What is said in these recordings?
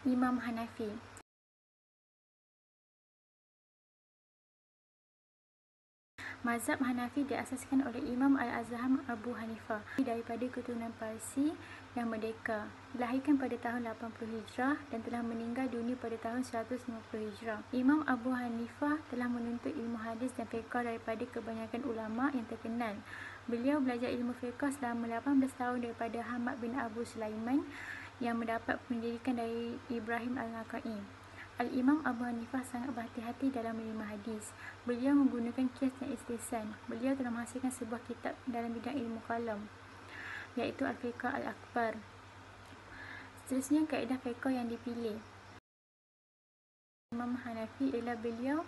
Imam Hanafi. Mazhab Hanafi diasaskan oleh Imam Al-Azhar Abu Hanifah daripada keturunan Parsi yang merdeka. Dilahirkan pada tahun 80 Hijrah dan telah meninggal dunia pada tahun 150 Hijrah. Imam Abu Hanifah telah menuntut ilmu hadis dan fiqh daripada kebanyakan ulama yang terkenal. Beliau belajar ilmu fiqh selama 18 tahun daripada Hamad bin Abu Sulaiman yang mendapat pendidikan dari Ibrahim Al-Nakhai. Al-Imam Abu Hanifah sangat berhati-hati dalam menerima hadis. Beliau menggunakan qiyas dan istihsan. Beliau telah menghasilkan sebuah kitab dalam bidang ilmu kalam, iaitu Al-Fiqh Al-Akbar. Seterusnya, kaedah fiqh yang dipilih Imam Hanafi ialah beliau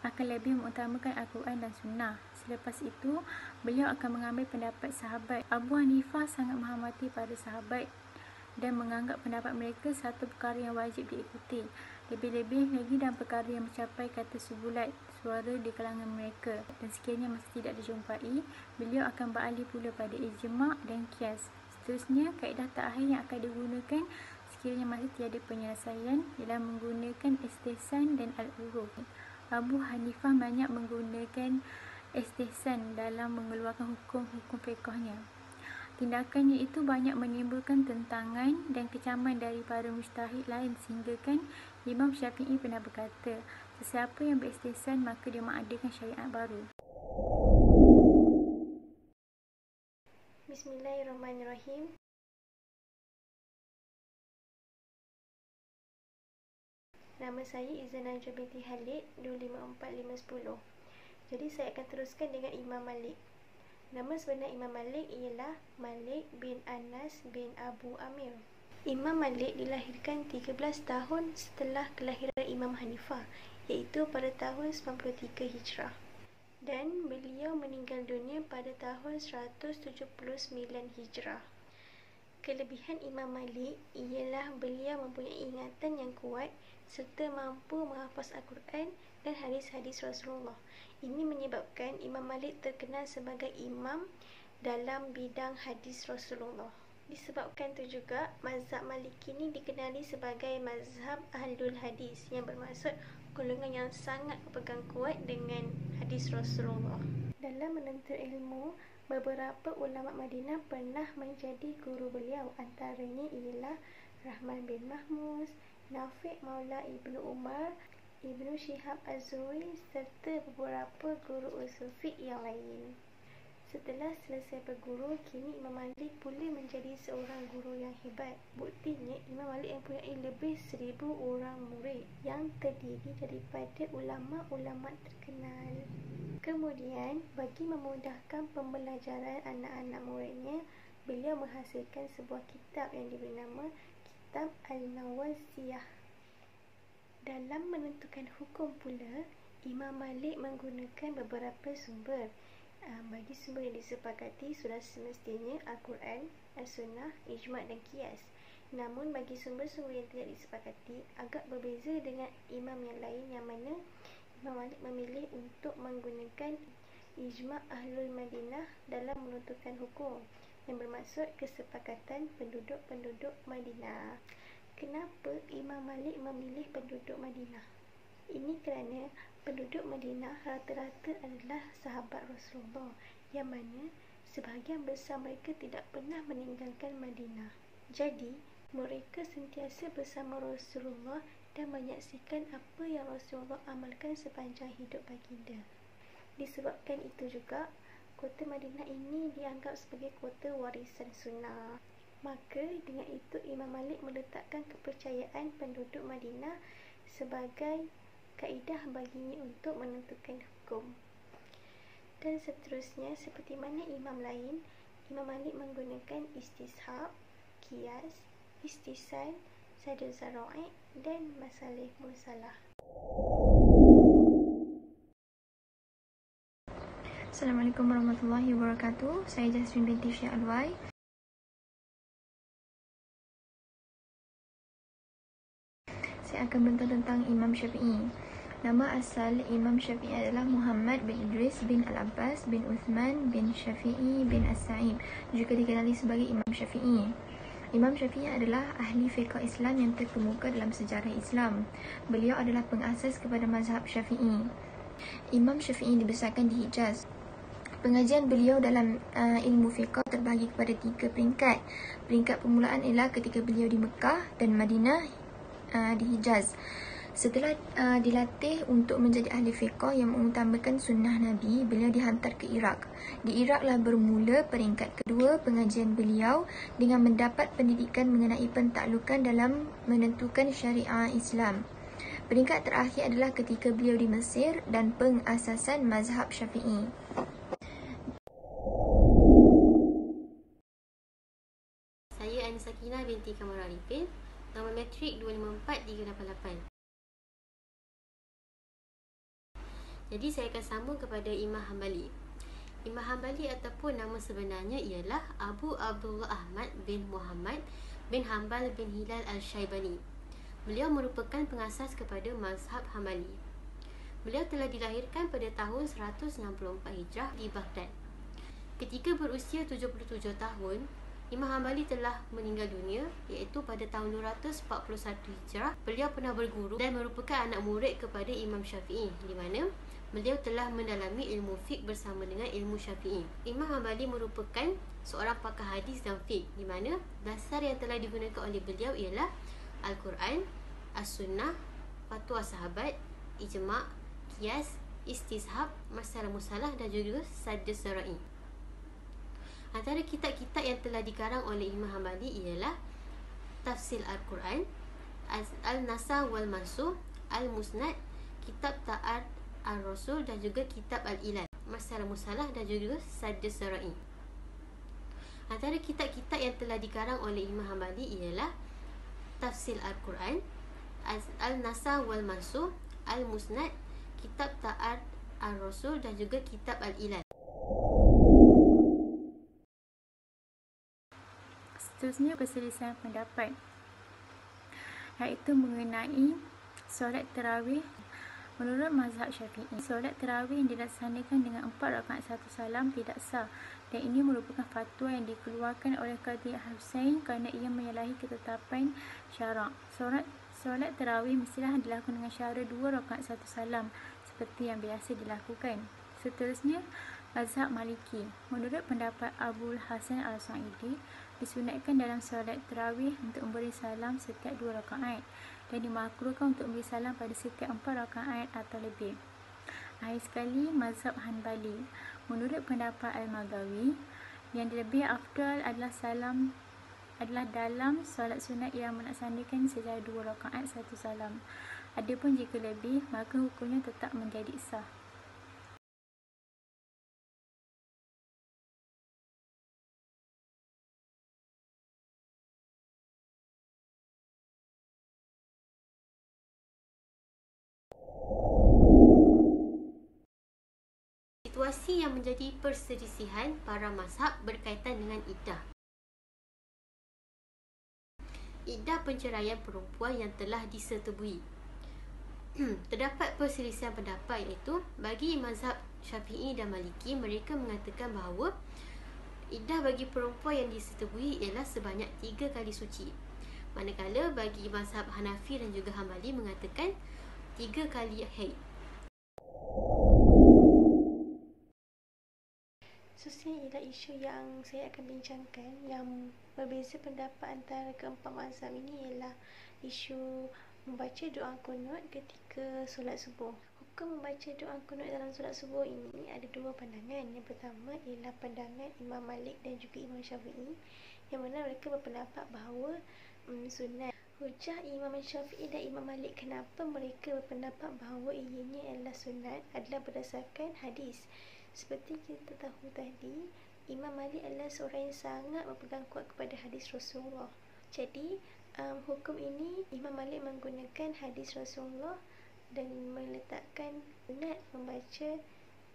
akan lebih mengutamakan Al-Quran dan Sunnah. Selepas itu, beliau akan mengambil pendapat sahabat. Abu Hanifah sangat menghormati para sahabat dan menganggap pendapat mereka satu perkara yang wajib diikuti. Lebih-lebih lagi dalam perkara yang mencapai kata subulat suara di kalangan mereka, dan sekiranya masih tidak dijumpai, beliau akan beralih pula pada ijma' dan qiyas. Seterusnya, kaedah terakhir yang akan digunakan sekiranya masih tiada penyelesaian ialah menggunakan istihsan dan al-uruf. Abu Hanifah banyak menggunakan istihsan dalam mengeluarkan hukum-hukum fiqhnya. Tindakannya itu banyak menimbulkan tentangan dan kecaman dari para mujtahid lain, sehinggakan Imam Syafi'i pernah berkata, sesiapa yang beristihsan maka dia mengadakan syariat baru. Bismillahirrahmanirrahim. Nama saya Izzah Najwa binti Khalid, 254510. Jadi saya akan teruskan dengan Imam Malik. Nama sebenar Imam Malik ialah Malik bin Anas bin Abu Amir. Imam Malik dilahirkan 13 tahun setelah kelahiran Imam Hanifah, iaitu pada tahun 93 Hijrah. Dan beliau meninggal dunia pada tahun 179 Hijrah. Kelebihan Imam Malik ialah beliau mempunyai ingatan yang kuat serta mampu menghafaz Al-Quran dan hadis-hadis Rasulullah. Ini menyebabkan Imam Malik terkenal sebagai imam dalam bidang hadis Rasulullah. Disebabkan itu juga, mazhab Maliki ini dikenali sebagai mazhab Ahlul Hadis, yang bermaksud golongan yang sangat berpegang kuat dengan hadis Rasulullah. Dalam menuntut ilmu, beberapa ulama Madinah pernah menjadi guru beliau. Antaranya ialah Rahman bin Mahmuz, Nafi' Maula Ibnu Umar, Ibnu Syihab Az-Zuhri serta beberapa guru usul fiqh yang lain. Setelah selesai berguru, kini Imam Malik pula menjadi seorang guru yang hebat. Buktinya, Imam Malik mempunyai lebih 1000 orang murid yang terdiri daripada ulama-ulama terkenal. Kemudian, bagi memudahkan pembelajaran anak-anak muridnya, beliau menghasilkan sebuah kitab yang diberi nama Kitab Al-Nawaziyah. Dalam menentukan hukum pula, Imam Malik menggunakan beberapa sumber. Bagi sumber yang disepakati sudah semestinya Al-Quran, As-Sunnah, Ijma' dan Qiyas. Namun bagi sumber-sumber yang tidak disepakati agak berbeza dengan imam yang lain, yang mana Imam Malik memilih untuk menggunakan Ijma' Ahlul Madinah dalam menentukan hukum, yang bermaksud kesepakatan penduduk-penduduk Madinah. Kenapa Imam Malik memilih penduduk Madinah? Ini kerana penduduk Madinah rata-rata adalah sahabat Rasulullah, yang mana sebahagian besar mereka tidak pernah meninggalkan Madinah. Jadi, mereka sentiasa bersama Rasulullah dan menyaksikan apa yang Rasulullah amalkan sepanjang hidup baginda. Disebabkan itu juga, kota Madinah ini dianggap sebagai kota warisan sunnah. Maka dengan itu Imam Malik meletakkan kepercayaan penduduk Madinah sebagai kaedah baginya untuk menentukan hukum. Dan seterusnya, seperti mana imam lain, Imam Malik menggunakan istishab, qiyas, istihsan, sadul zara'i' dan masalih mursalah. Assalamualaikum warahmatullahi wabarakatuh. Saya Jasmine binti Syekh Alwai. Saya akan beritahu tentang Imam Syafi'i. Nama asal Imam Syafi'i adalah Muhammad bin Idris bin Al-Abbas bin Uthman bin Syafi'i bin As-Sa'ib, juga dikenali sebagai Imam Syafi'i. Imam Syafi'i adalah ahli fiqh Islam yang terkemuka dalam sejarah Islam. Beliau adalah pengasas kepada mazhab Syafi'i. Imam Syafi'i dibesarkan di Hijaz. Pengajian beliau dalam ilmu fiqh terbahagi kepada 3 peringkat. Peringkat permulaan ialah ketika beliau di Mekah dan Madinah di Hijaz. Setelah dilatih untuk menjadi ahli fiqh yang mengutamakan sunnah Nabi, beliau dihantar ke Iraq. Di Iraqlah bermula peringkat kedua pengajian beliau dengan mendapat pendidikan mengenai pentaklukan dalam menentukan syariah Islam. Peringkat terakhir adalah ketika beliau di Mesir dan pengasasan mazhab Syafi'i. Saya Anisa Kina binti Kamal Arifin, nombor metrik 254388. Jadi saya akan sambung kepada Imam Hanbali. Imam Hanbali ataupun nama sebenarnya ialah Abu Abdullah Ahmad bin Muhammad bin Hanbal bin Hilal Al-Syaibani. Beliau merupakan pengasas kepada mazhab Hanbali. Beliau telah dilahirkan pada tahun 164 Hijrah di Baghdad. Ketika berusia 77 tahun, Imam Hanbali telah meninggal dunia, iaitu pada tahun 241 Hijrah. Beliau pernah berguru dan merupakan anak murid kepada Imam Syafi'i, di mana beliau telah mendalami ilmu fiqh bersama dengan ilmu Syafi'i. Imam Hanbali merupakan seorang pakar hadis dan fiqh, di mana dasar yang telah digunakan oleh beliau ialah Al-Quran, As-Sunnah, fatwa sahabat, ijma', qiyas, istishab, masalah musalah dan juga sadr sara'i. Antara kitab-kitab yang telah dikarang oleh Imam Hanbali ialah Tafsir Al-Quran, Al-Nasah wal Mansukh, Al-Musnad, Kitab Ta'ad Al-Rasul dan juga Kitab Al-Ilal, Masalah Musalah dan juga Sadr Sara'i. Antara kitab-kitab yang telah dikarang oleh Imam Hanbali ialah Tafsir Al-Quran, Al-Nasah wal Mansukh, Al-Musnad, Kitab Ta'ad Al-Rasul dan juga Kitab Al-Ilal. Seterusnya perselisihan pendapat, iaitu mengenai solat tarawih. Menurut mazhab Syafi'i, solat tarawih yang dilaksanakan dengan 4 rakaat 1 salam tidak sah, dan ini merupakan fatwa yang dikeluarkan oleh Qadhi Husain kerana ia menyalahi ketetapan syarak. Solat tarawih mestilah dilakukan dengan cara 2 rakaat 1 salam seperti yang biasa dilakukan. Seterusnya, mazhab Maliki. Menurut pendapat Abul Hasan Al-Sa'idi, disunatkan dalam solat tarawih untuk memberi salam setiap 2 rakaat dan dimakruhkan untuk memberi salam pada setiap 4 rakaat atau lebih. Akhir sekali, mazhab Hanbali. Menurut pendapat Al-Maghawi, yang lebih afdal adalah dalam solat sunat yang melaksanakan secara 2 rakaat 1 salam. Adapun jika lebih, maka hukumnya tetap menjadi sah. Situasi yang menjadi perselisihan para mazhab berkaitan dengan iddah. Iddah penceraian perempuan yang telah disetubui. Terdapat perselisihan pendapat, iaitu bagi mazhab Syafi'i dan Maliki, mereka mengatakan bahawa iddah bagi perempuan yang disetubui ialah sebanyak 3 kali suci. Manakala bagi mazhab Hanafi dan juga Hanbali mengatakan 3 kali haid. Seterusnya ialah isu yang saya akan bincangkan. Yang berbeza pendapat antara keempat mazhab ini ialah isu membaca doa kunut ketika solat subuh. Hukum membaca doa kunut dalam solat subuh ini ada 2 pandangan. Yang pertama ialah pandangan Imam Malik dan juga Imam Syafi'i, yang mana mereka berpendapat bahawa sunat. Hujah Imam Syafi'i dan Imam Malik kenapa mereka berpendapat bahawa ianya adalah sunat adalah berdasarkan hadis. Seperti kita tahu tadi, Imam Malik adalah seorang yang sangat berpegang kuat kepada hadis Rasulullah. Jadi, hukum ini Imam Malik menggunakan hadis Rasulullah dan meletakkan sunat membaca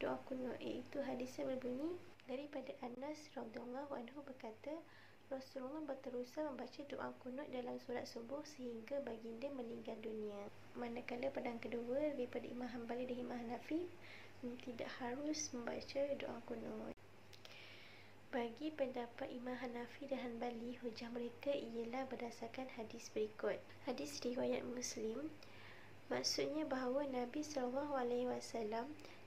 doa kunut, iaitu hadisnya berbunyi daripada Anas radhiyallahu anhu berkata, Rasulullah berterusan membaca doa kunut dalam solat subuh sehingga baginda meninggal dunia. Manakala pandangan kedua daripada Imam Hanbali dan Imam Hanafi, tidak harus membaca doa kunut. Bagi pendapat Imam Hanafi dan Hanbali, hujah mereka ialah berdasarkan hadis berikut. Hadis riwayat Muslim, maksudnya bahawa Nabi SAW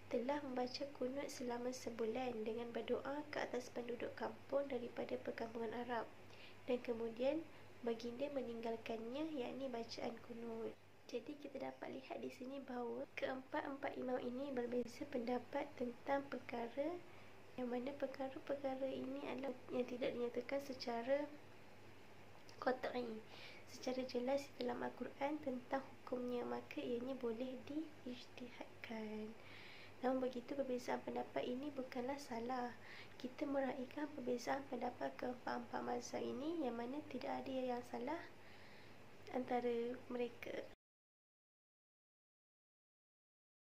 telah membaca kunut selama sebulan dengan berdoa ke atas penduduk kampung daripada perkampungan Arab, dan kemudian baginda meninggalkannya, yakni bacaan kunut. Jadi kita dapat lihat di sini bahawa keempat-empat imam ini berbeza pendapat tentang perkara, yang mana perkara-perkara ini adalah yang tidak dinyatakan secara qat'i, secara jelas dalam Al-Quran tentang hukumnya, maka ianya boleh diijtihadkan. Namun begitu, perbezaan pendapat ini bukanlah salah. Kita meraihkan perbezaan pendapat keempat-empat mazhab ini, yang mana tidak ada yang salah antara mereka.